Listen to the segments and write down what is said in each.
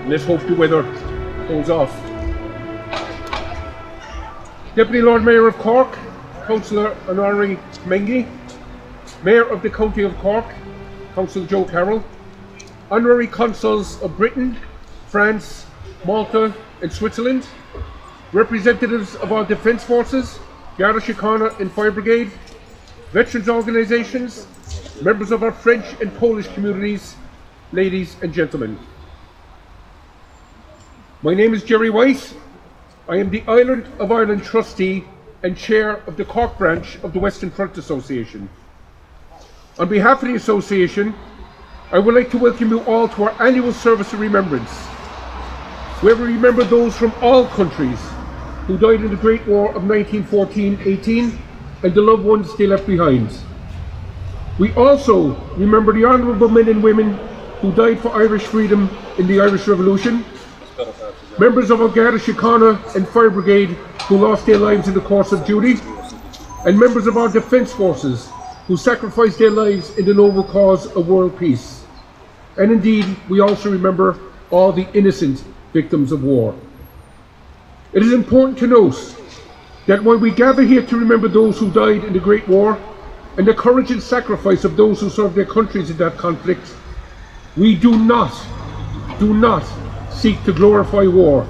Let's hope the weather holds off. Deputy Lord Mayor of Cork, Councillor Honorary Mengi, Mayor of the County of Cork, Councillor Joe Carroll, Honorary Consuls of Britain, France, Malta and Switzerland, representatives of our Defence Forces, Garda Síochána and Fire Brigade, veterans organisations, members of our French and Polish communities, ladies and gentlemen. My name is Jerry White. I am the Island of Ireland Trustee and Chair of the Cork branch of the Western Front Association. On behalf of the Association, I would like to welcome you all to our annual service of remembrance, where we remember those from all countries who died in the Great War of 1914-18 and the loved ones they left behind. We also remember the honourable men and women who died for Irish freedom in the Irish Revolution, members of our Garda Síochána and Fire Brigade who lost their lives in the course of duty, and members of our Defence Forces who sacrificed their lives in the noble cause of world peace. And indeed, we also remember all the innocent victims of war. It is important to note that when we gather here to remember those who died in the Great War and the courage and sacrifice of those who served their countries in that conflict, we do not seek to glorify war.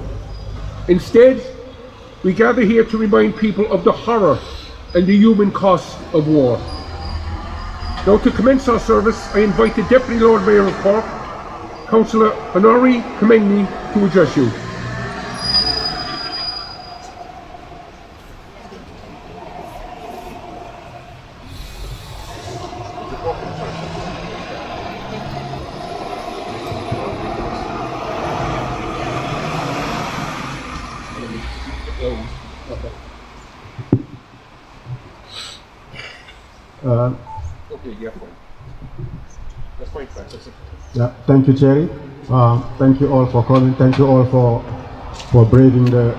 Instead, we gather here to remind people of the horror and the human cost of war. Now, to commence our service, I invite the Deputy Lord Mayor of Cork, Councillor Honorary Mengi, to address you. Thank you, Cherry. Thank you all for coming. Thank you all for braving the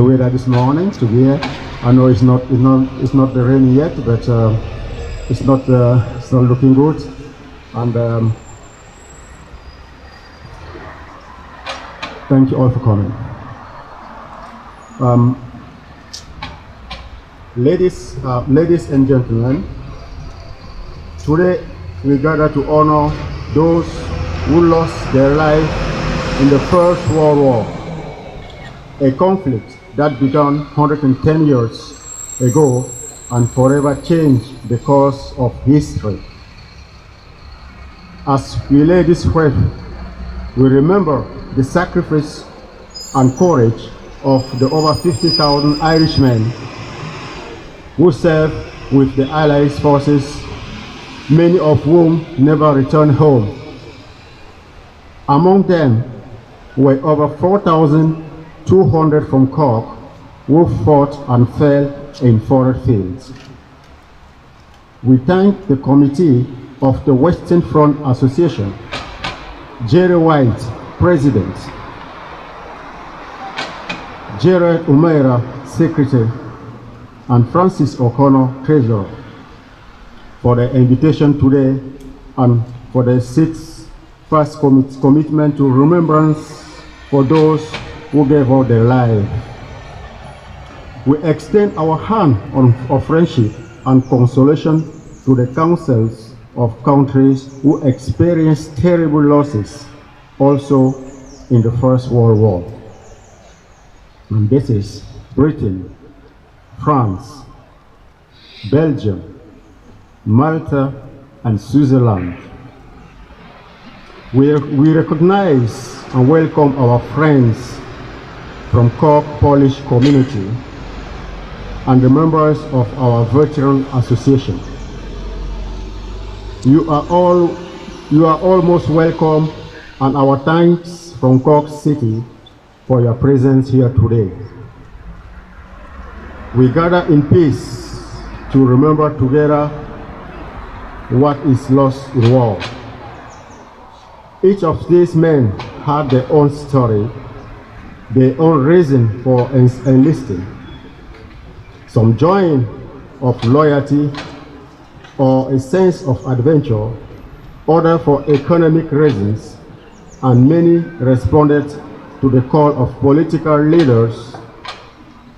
weather this morning to be here. I know it's not the rain yet, but it's not looking good. And thank you all for coming. Ladies and gentlemen, today we gather to honor those who lost their life in the First World War, a conflict that began 110 years ago and forever changed the course of history. As we lay this wreath, we remember the sacrifice and courage of the over 50,000 Irishmen who served with the Allied forces, many of whom never returned home. Among them were over 4,200 from Cork who fought and fell in foreign fields. We thank the committee of the Western Front Association, Jerry White, President, Gerard Umaira, Secretary, and Francis O'Connor, Treasurer, for the invitation today and for the sixth first commitment to remembrance for those who gave up their lives. We extend our hand of friendship and consolation to the councils of countries who experienced terrible losses also in the First World War. And this is Britain, France, Belgium, Malta, and Switzerland. We recognize and welcome our friends from Cork Polish community and the members of our veteran association. You are all most welcome, and our thanks from Cork City for your presence here today. We gather in peace to remember together what is lost in war. Each of these men had their own story, their own reason for enlisting. Some joy of loyalty or a sense of adventure, others for economic reasons, and many responded to the call of political leaders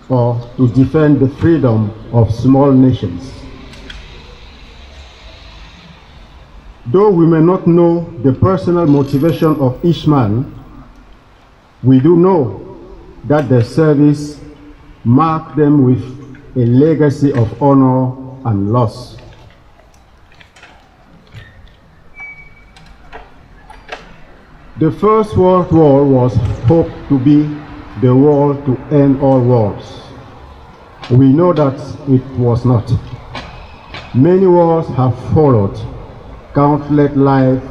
or to defend the freedom of small nations. Though we may not know the personal motivation of each man, we do know that their service marked them with a legacy of honor and loss. The First World War was hoped to be the war to end all wars. We know that it was not. Many wars have followed. Countless lives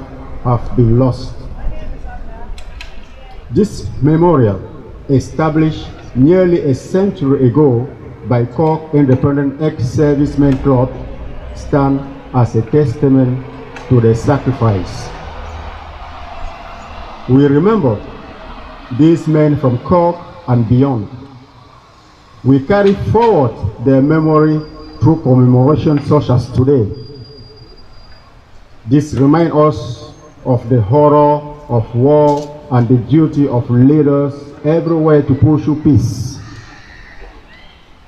have been lost. This memorial, established nearly a century ago by Cork Independent Ex-Servicemen Club, stands as a testament to their sacrifice. We remember these men from Cork and beyond. We carry forward their memory through commemoration such as today. This reminds us of the horror of war and the duty of leaders everywhere to pursue peace.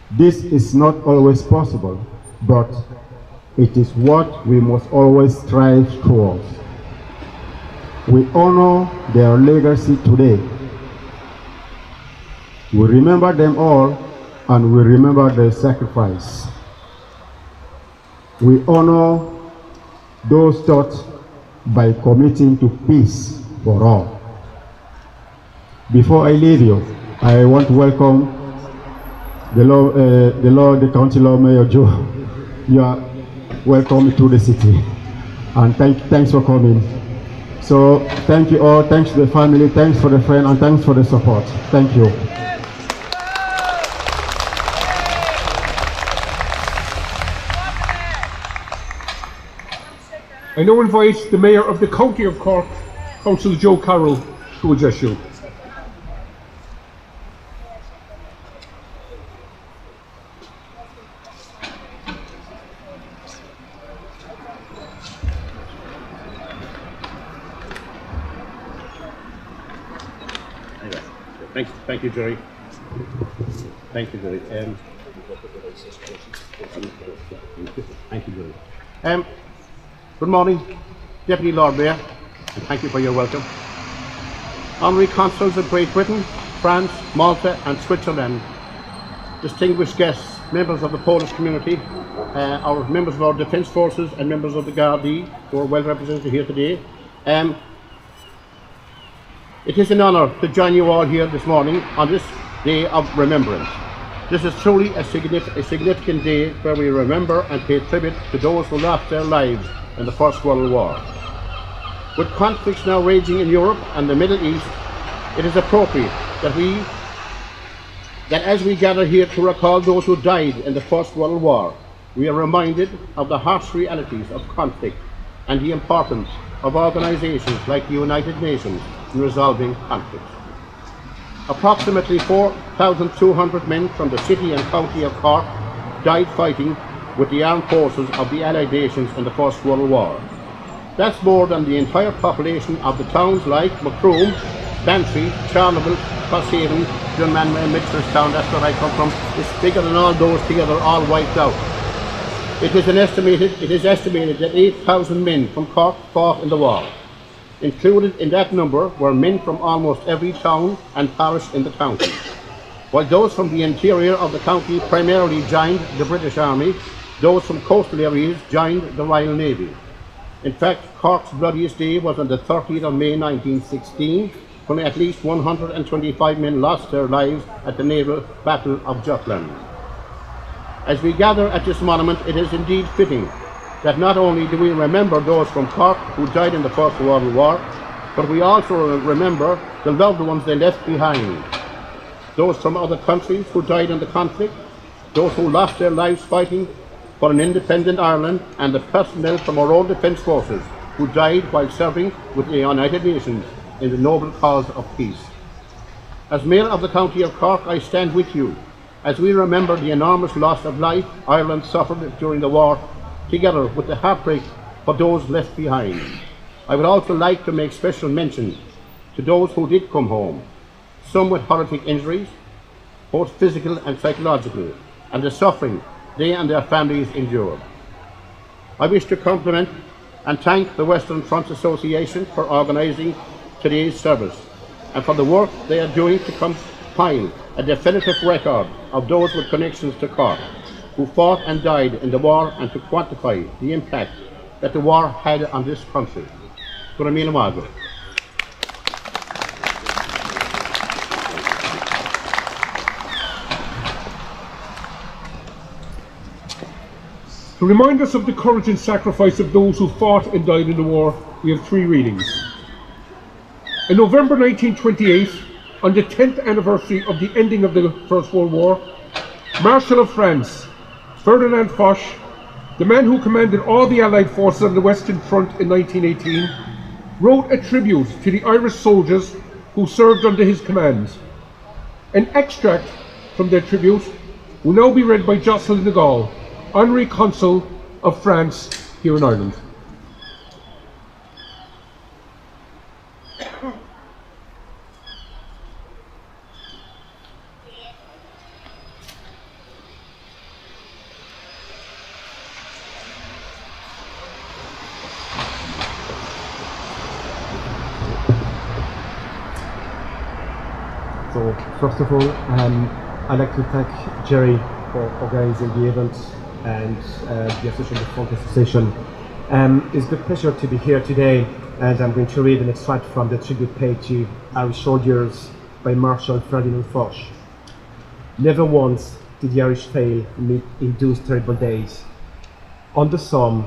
This is not always possible, but it is what we must always strive towards. We honor their legacy today. We remember them all, and we remember their sacrifice. We honor those taught by committing to peace for all. Before I leave you, I want to welcome the County Law Mayor Joe. You are welcome to the city, and thanks for coming. So thank you all, thanks to the family, thanks for the friend, and thanks for the support. Thank you. I now invite the Mayor of the County of Cork, Councillor Joe Carroll, to address you. Thank you, Jerry. Thank you, Jerry. Thank you, Jerry. Good morning, Deputy Lord Mayor, and thank you for your welcome. Honorary Consuls of Great Britain, France, Malta and Switzerland, distinguished guests, members of the Polish community, our members of our Defence Forces and members of the Gardaí who are well represented here today. It is an honour to join you all here this morning on this day of remembrance. This is truly a significant day where we remember and pay tribute to those who lost their lives in the First World War. With conflicts now raging in Europe and the Middle East, it is appropriate that as we gather here to recall those who died in the First World War, we are reminded of the harsh realities of conflict and the importance of organisations like the United Nations in resolving conflicts. Approximately 4,200 men from the city and county of Cork died fighting with the armed forces of the Allied nations in the First World War. That's more than the entire population of the towns like Macroom, Bantry, Charleville, Crosshaven, Dunmanway and Mitchelstown, that's where I come from, is bigger than all those together, all wiped out. It is estimated that 8,000 men from Cork fought in the war. Included in that number were men from almost every town and parish in the county. While those from the interior of the county primarily joined the British Army, those from coastal areas joined the Royal Navy. In fact, Cork's bloodiest day was on the 30th of May 1916, when at least 125 men lost their lives at the naval battle of Jutland. As we gather at this monument, it is indeed fitting that not only do we remember those from Cork who died in the First World War, but we also remember the loved ones they left behind. Those from other countries who died in the conflict, those who lost their lives fighting for an independent Ireland, and the personnel from our own defence forces who died while serving with the United Nations in the noble cause of peace. As Mayor of the County of Cork, I stand with you as we remember the enormous loss of life Ireland suffered during the war, together with the heartbreak for those left behind. I would also like to make special mention to those who did come home, some with horrific injuries, both physical and psychological, and the suffering they and their families endured. I wish to compliment and thank the Western Front Association for organising today's service and for the work they are doing to compile a definitive record of those with connections to Cork who fought and died in the war, and to quantify the impact that the war had on this country. Gurmila Mago. To remind us of the courage and sacrifice of those who fought and died in the war, we have 3 readings. In November 1928, on the 10th anniversary of the ending of the First World War, Marshal of France, Ferdinand Foch, the man who commanded all the Allied forces on the Western Front in 1918, wrote a tribute to the Irish soldiers who served under his command. An extract from their tribute will now be read by Jocelyn de Gaulle, Honorary Consul of France here in Ireland. So, first of all, I'd like to thank Jerry for organizing the event and the Association of Front Association. It's a pleasure to be here today, and I'm going to read an extract from the tribute paid to Irish soldiers by Marshal Ferdinand Foch. Never once did the Irish fail in those terrible days. On the Somme,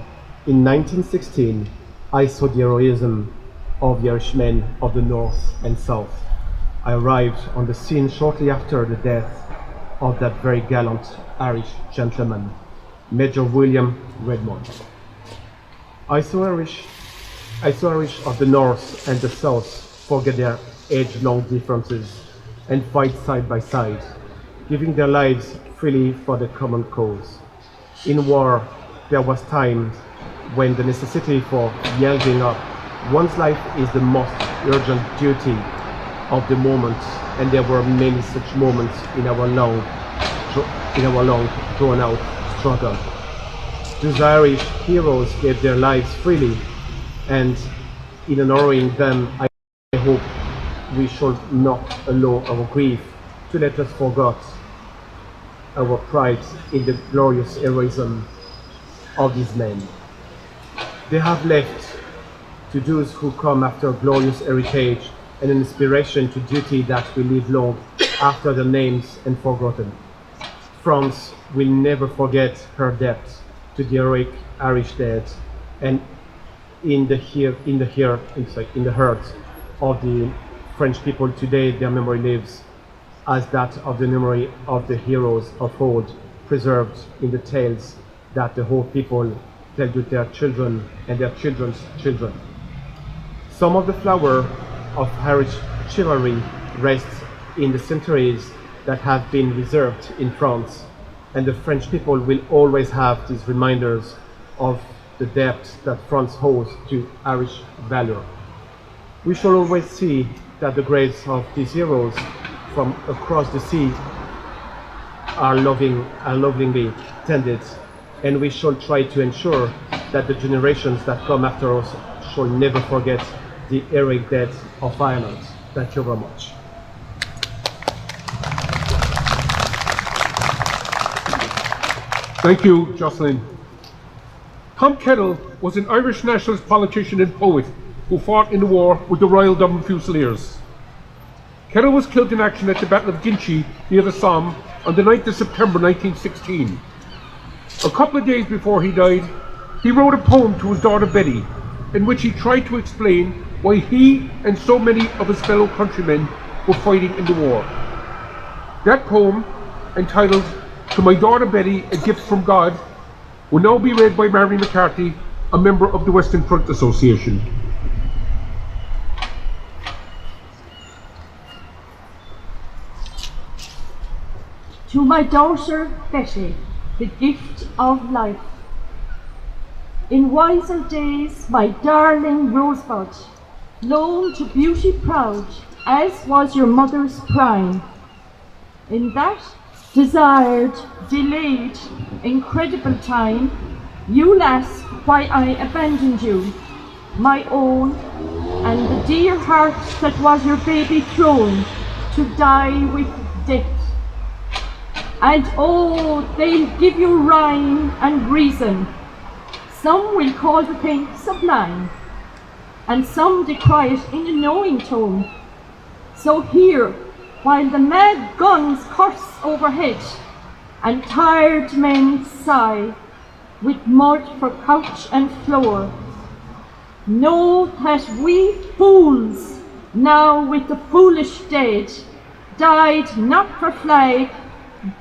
in 1916, I saw the heroism of the Irishmen of the North and South. I arrived on the scene shortly after the death of that very gallant Irish gentleman, Major William Redmond. I saw Irish of the North and the South forget their age-long differences and fight side by side, giving their lives freely for the common cause. In war, there was time when the necessity for yielding up one's life is the most urgent duty of the moment, and there were many such moments in our long drawn out struggle. Those Irish heroes gave their lives freely, and in honoring them, I hope we shall not allow our grief to let us forget our pride in the glorious heroism of these men. They have left to those who come after glorious heritage and an inspiration to duty that will live long after their names and forgotten. France will never forget her debt to the heroic Irish dead, and in the hearts of the French people today, their memory lives as that of the memory of the heroes of old, preserved in the tales that the whole people tell to their children and their children's children. Some of the flower of Irish chivalry rests in the centuries that have been reserved in France, and the French people will always have these reminders of the debt that France owes to Irish valor. We shall always see that the graves of these heroes from across the sea are lovingly tended, and we shall try to ensure that the generations that come after us shall never forget the heroic death of Ireland. Thank you very much. Thank you, Jocelyn. Tom Kettle was an Irish nationalist politician and poet who fought in the war with the Royal Dublin Fusiliers. Kettle was killed in action at the Battle of Ginchy near the Somme on the 9th of September 1916. A couple of days before he died, he wrote a poem to his daughter Betty, in which he tried to explain why he and so many of his fellow countrymen were fighting in the war. That poem, entitled "To My Daughter Betty, A Gift from God," will now be read by Mary McCarthy, a member of the Western Front Association. To my daughter Betty, the gift of life. In wiser days, my darling rosebud, blown to beauty proud, as was your mother's prime. In that desired, delayed, incredible time, you'll ask why I abandoned you, my own, and the dear heart that was your baby throne, to die with death. And oh, they'll give you rhyme and reason. Some will call the thing sublime, and some decry it in a knowing tone. So here, while the mad guns curse overhead, and tired men sigh, with mud for couch and floor, know that we fools, now with the foolish dead, died not for flag,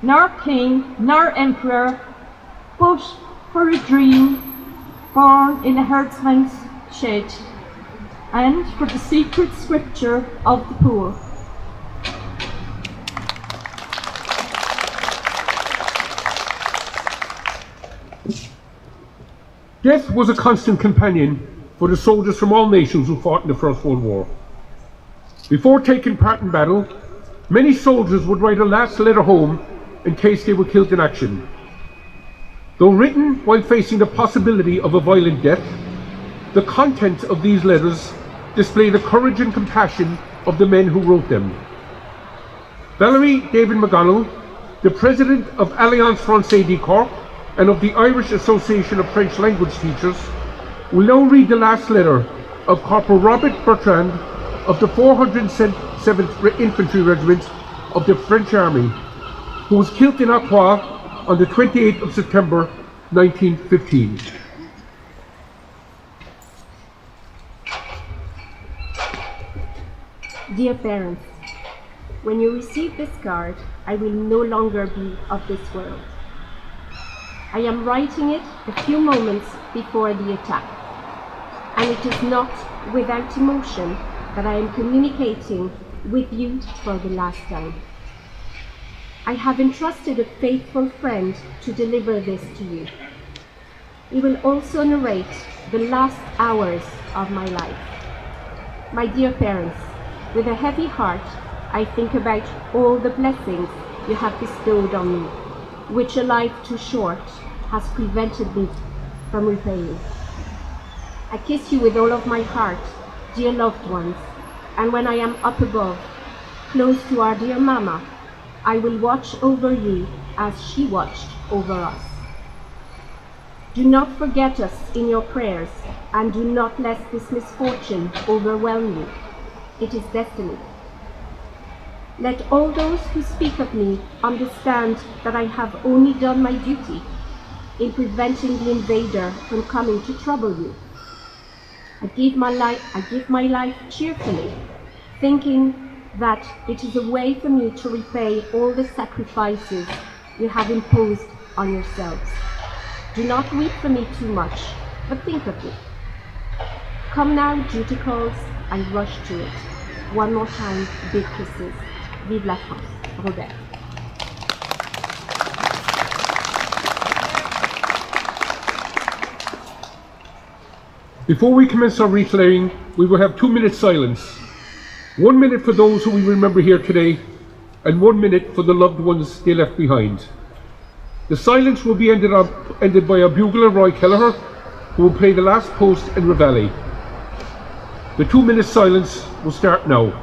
nor king, nor emperor, but for a dream born in a herdsman's shed, and for the secret scripture of the poor. Death was a constant companion for the soldiers from all nations who fought in the First World War. Before taking part in battle, many soldiers would write a last letter home in case they were killed in action. Though written while facing the possibility of a violent death, the content of these letters display the courage and compassion of the men who wrote them. Valerie David McGonnell, the president of Alliance Française de Cork and of the Irish Association of French Language Teachers, will now read the last letter of Corporal Robert Bertrand of the 407th Infantry Regiment of the French Army, who was killed in Artois on the 28th of September 1915. Dear parents, when you receive this card, I will no longer be of this world. I am writing it a few moments before the attack, and it is not without emotion that I am communicating with you for the last time. I have entrusted a faithful friend to deliver this to you. He will also narrate the last hours of my life. My dear parents, with a heavy heart, I think about all the blessings you have bestowed on me, which a life too short has prevented me from repaying. I kiss you with all of my heart, dear loved ones, and when I am up above, close to our dear Mama, I will watch over you as she watched over us. Do not forget us in your prayers, and do not let this misfortune overwhelm you. It is destiny. Let all those who speak of me understand that I have only done my duty in preventing the invader from coming to trouble you. I give my life cheerfully, thinking that it is a way for me to repay all the sacrifices you have imposed on yourselves. Do not weep for me too much, but think of me. Come now, duty calls, I rush to it. One more time, big kisses. Vive la France. Robert. Before we commence our wreath-laying, we will have 2 minutes silence. 1 minute for those who we remember here today, and 1 minute for the loved ones they left behind. The silence will be ended by our bugler, Roy Kelleher, who will play the last post and reveille. The 2 minutes silence will start now.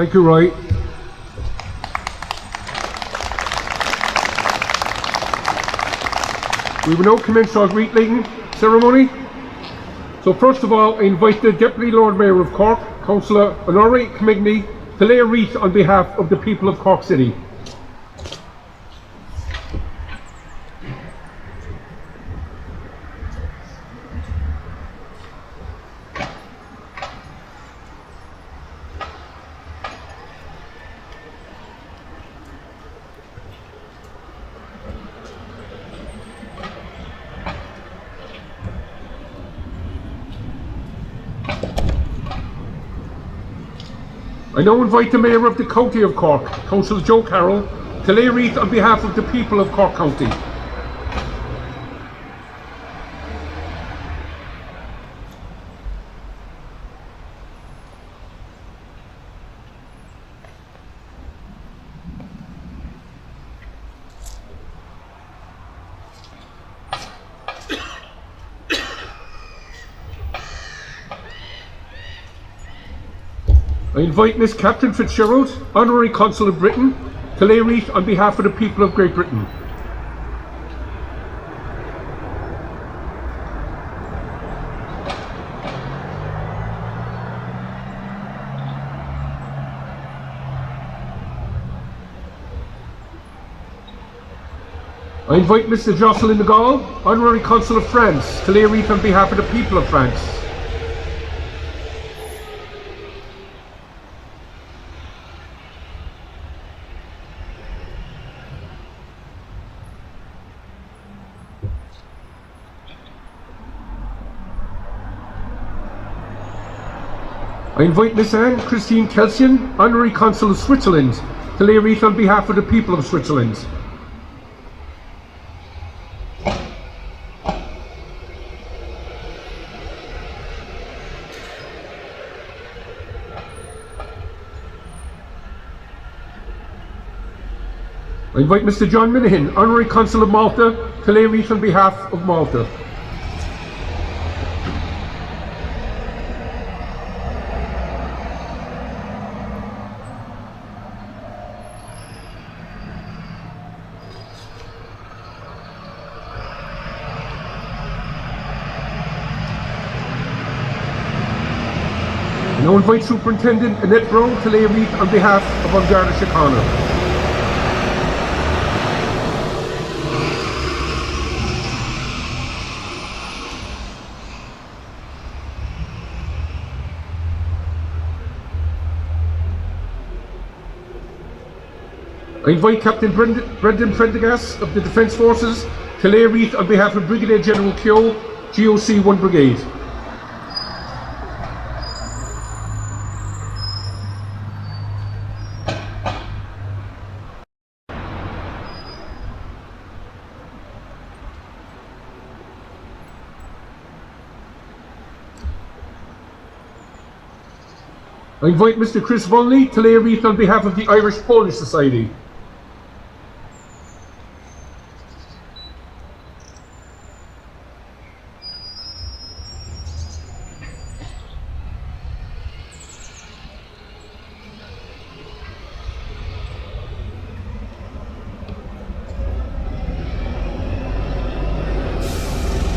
Thank you, Roy. We will now commence our greeting ceremony. So first of all, I invite the Deputy Lord Mayor of Cork, Councillor Honoré Commigney, to lay a wreath on behalf of the people of Cork City. I now invite the Mayor of the County of Cork, Councillor Joe Carroll, to lay a wreath on behalf of the people of Cork County. I invite Miss Captain Fitzgerald, Honorary Consul of Britain, to lay a wreath on behalf of the people of Great Britain. I invite Mr. Jocelyn de Gaulle, Honorary Consul of France, to lay a wreath on behalf of the people of France. I invite Miss Anne Christine Kelsian, Honorary Consul of Switzerland, to lay a wreath on behalf of the people of Switzerland. I invite Mr. John Minahan, Honorary Consul of Malta, to lay a wreath on behalf of Malta. I now invite Superintendent Annette Brown to lay a wreath on behalf of An Garda Síochána. I invite Captain Brendan Prendergast of the Defence Forces to lay a wreath on behalf of Brigadier General Keogh, GOC 1 Brigade. I invite Mr. Chris Vonley to lay a wreath on behalf of the Irish Polish Society.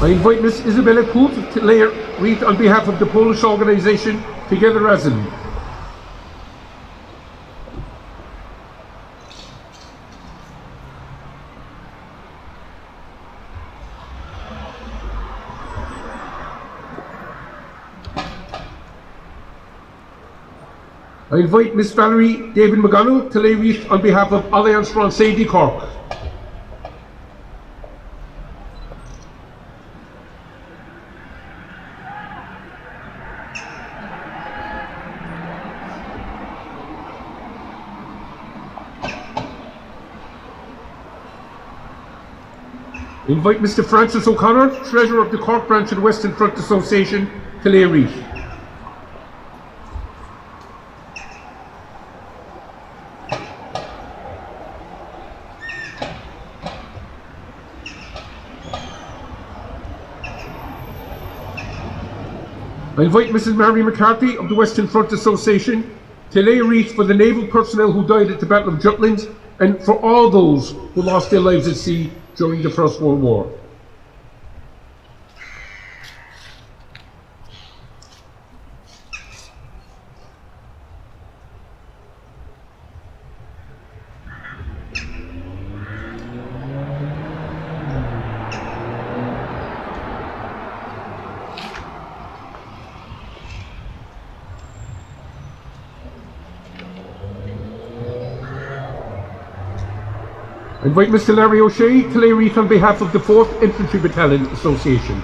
I invite Ms. Isabella Kut to lay a wreath on behalf of the Polish organisation Together Razem. I invite Ms. Valerie David McGonnell to lay a wreath on behalf of Alliance Française de Cork. I invite Mr. Francis O'Connor, Treasurer of the Cork branch of the Western Front Association, to lay a wreath. I invite Mrs. Mary McCarthy of the Western Front Association to lay a wreath for the naval personnel who died at the Battle of Jutland and for all those who lost their lives at sea during the First World War. I invite Mr. Larry O'Shea to lay a wreath on behalf of the 4th Infantry Battalion Association.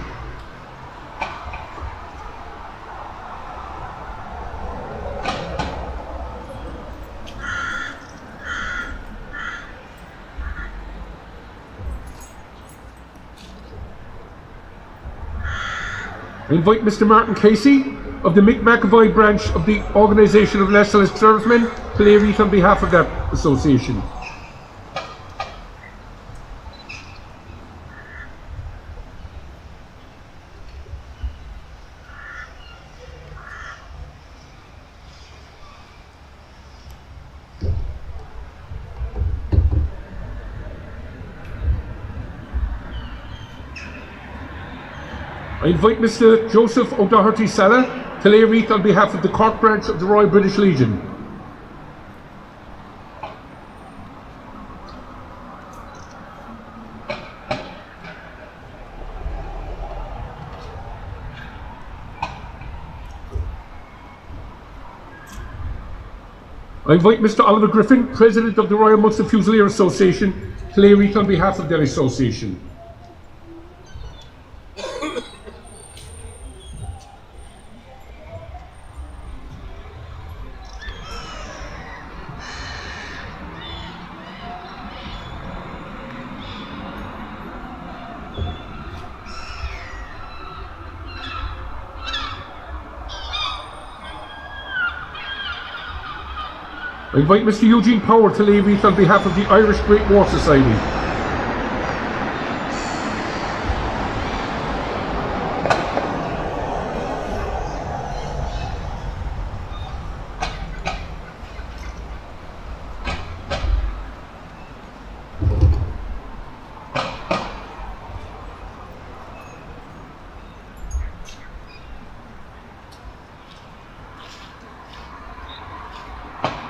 I invite Mr. Martin Casey of the Mick McAvoy branch of the Organisation of Nationalist Servicemen to lay a wreath on behalf of that association. I invite Mr. Joseph O'Doherty Sala to lay a wreath on behalf of the Cork branch of the Royal British Legion. I invite Mr. Oliver Griffin, President of the Royal Munster Fusilier Association, to lay a wreath on behalf of their association. I invite Mr. Eugene Power to lay a wreath on behalf of the Irish Great War Society.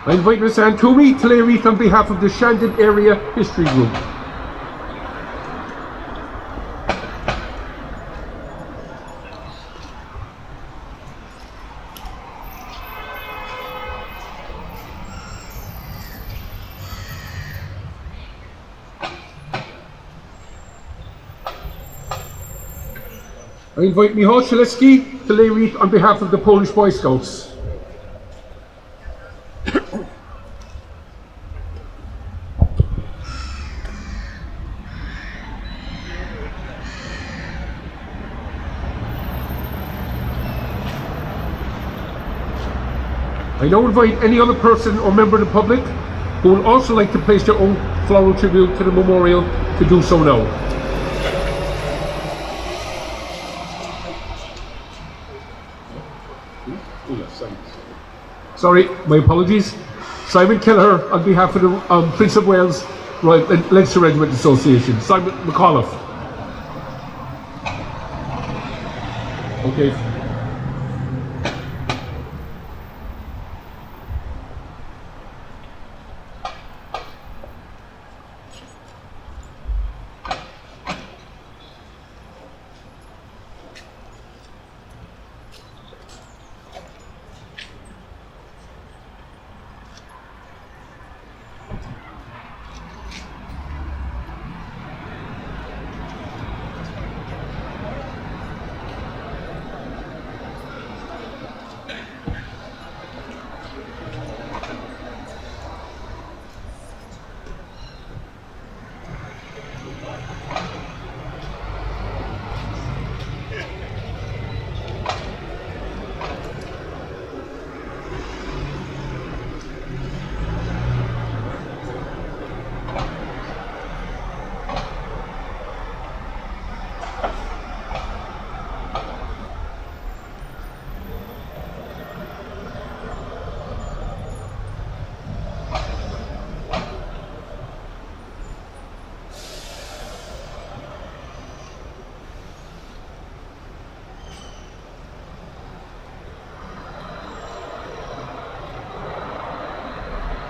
I invite Ms. Anne Toomey to lay a wreath on behalf of the Shandon Area History Group. I invite Michał Szelecki to lay a wreath on behalf of the Polish Boy Scouts. I now invite any other person or member of the public who would also like to place their own floral tribute to the memorial to do so now. Sorry, my apologies. Simon Kelleher on behalf of the Prince of Wales Royal Leinster Regiment Association. Simon McAuliffe. Okay.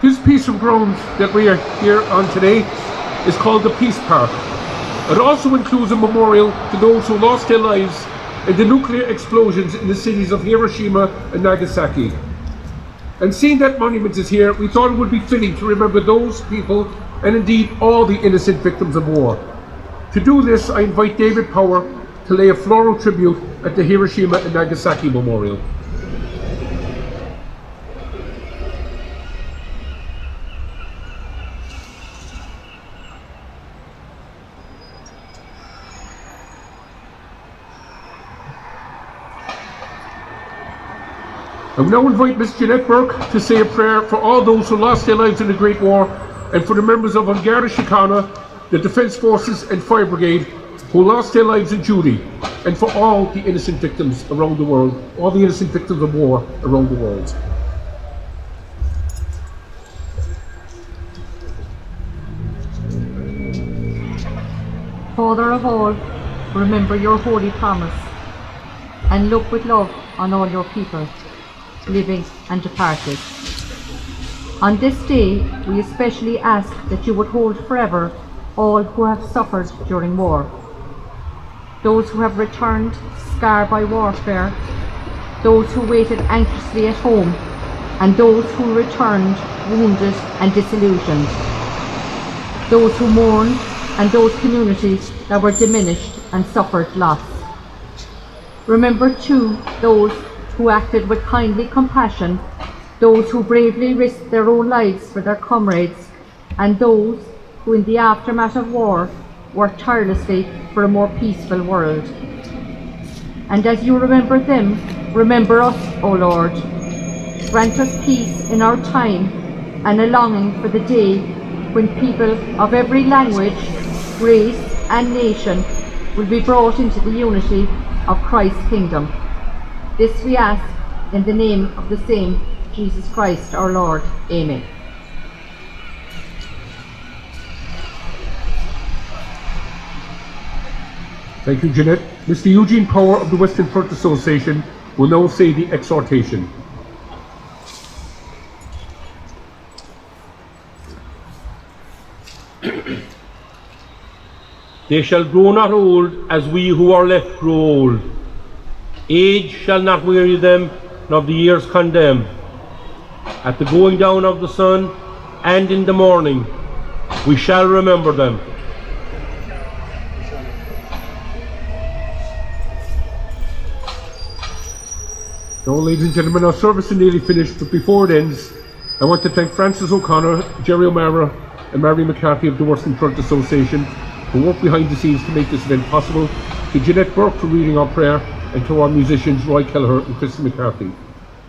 This piece of ground that we are here on today is called the Peace Park. It also includes a memorial to those who lost their lives in the nuclear explosions in the cities of Hiroshima and Nagasaki. And seeing that monument is here, we thought it would be fitting to remember those people and indeed all the innocent victims of war. To do this, I invite David Power to lay a floral tribute at the Hiroshima and Nagasaki Memorial. I will now invite Ms. Jeanette Burke to say a prayer for all those who lost their lives in the Great War and for the members of An Garda Síochána, the Defence Forces and Fire Brigade who lost their lives in duty, and for all the innocent victims around the world, all the innocent victims of war around the world. Father of all, remember your holy promise and look with love on all your people, living and departed. On this day, we especially ask that you would hold forever all who have suffered during war, those who have returned scarred by warfare, those who waited anxiously at home, and those who returned wounded and disillusioned, those who mourned, and those communities that were diminished and suffered loss. Remember too those who acted with kindly compassion, those who bravely risked their own lives for their comrades, and those who in the aftermath of war worked tirelessly for a more peaceful world. And as you remember them, remember us, O Lord. Grant us peace in our time and a longing for the day when people of every language, race and nation will be brought into the unity of Christ's kingdom. This we ask in the name of the same Jesus Christ our Lord. Amen. Thank you, Jeanette. Mr. Eugene Power of the Western Front Association will now say the exhortation. They shall grow not old as we who are left grow old. Age shall not weary them, nor the years condemn. At the going down of the sun and in the morning, we shall remember them. Now, ladies and gentlemen, our service is nearly finished, but before it ends, I want to thank Francis O'Connor, Jerry O'Mara, and Mary McCarthy of the Western Front Association who worked behind the scenes to make this event possible, to Jeanette Burke for reading our prayer, and to our musicians Roy Kelleher and Kristen McCarthy.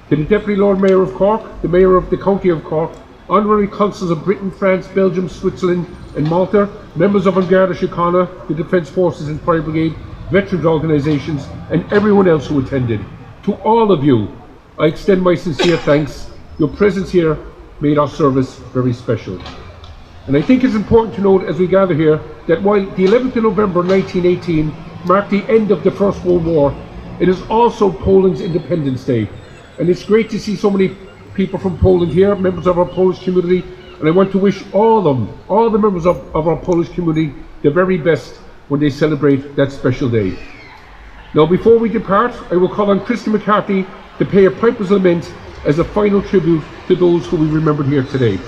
To the Deputy Lord Mayor of Cork, the Mayor of the County of Cork, Honorary Consuls of Britain, France, Belgium, Switzerland and Malta, members of An Garda Síochána, the Defence Forces and Fire Brigade, veterans organisations and everyone else who attended. To all of you, I extend my sincere thanks. Your presence here made our service very special. And I think it's important to note as we gather here that while the 11th of November 1918 marked the end of the First World War, it is also Poland's Independence Day. And it's great to see so many people from Poland here, members of our Polish community, and I want to wish all the members of our Polish community the very best when they celebrate that special day. Now, before we depart, I will call on Kristen McCarthy to pay a piper's lament as a final tribute to those who we remembered here today.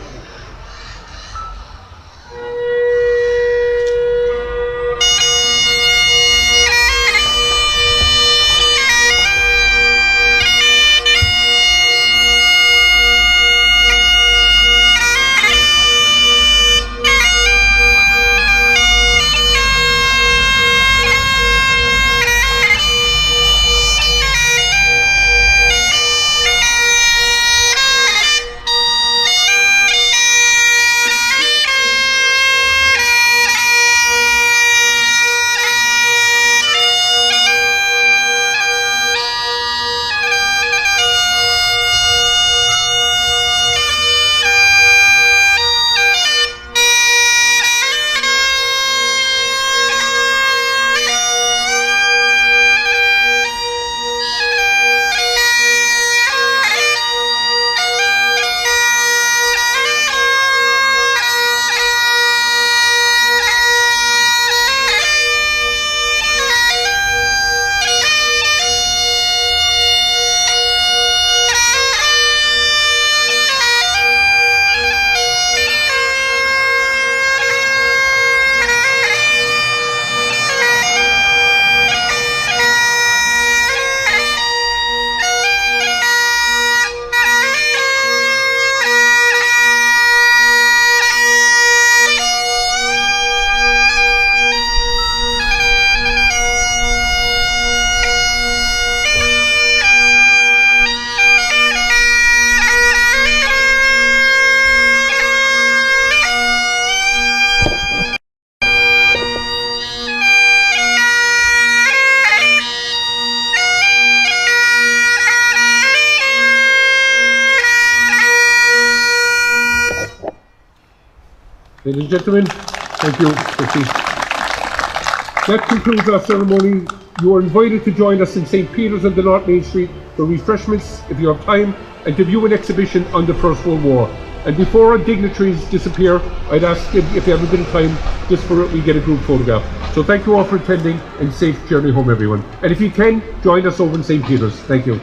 Ladies and gentlemen, thank you. Proceed. That concludes our ceremony. You are invited to join us in St. Peter's on the North Main Street for refreshments if you have time and to view an exhibition on the First World War. And before our dignitaries disappear, I'd ask if you have a bit of time just for we get a group photograph. So thank you all for attending and safe journey home, everyone. And if you can, join us over in St. Peter's. Thank you.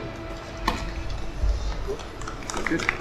Good.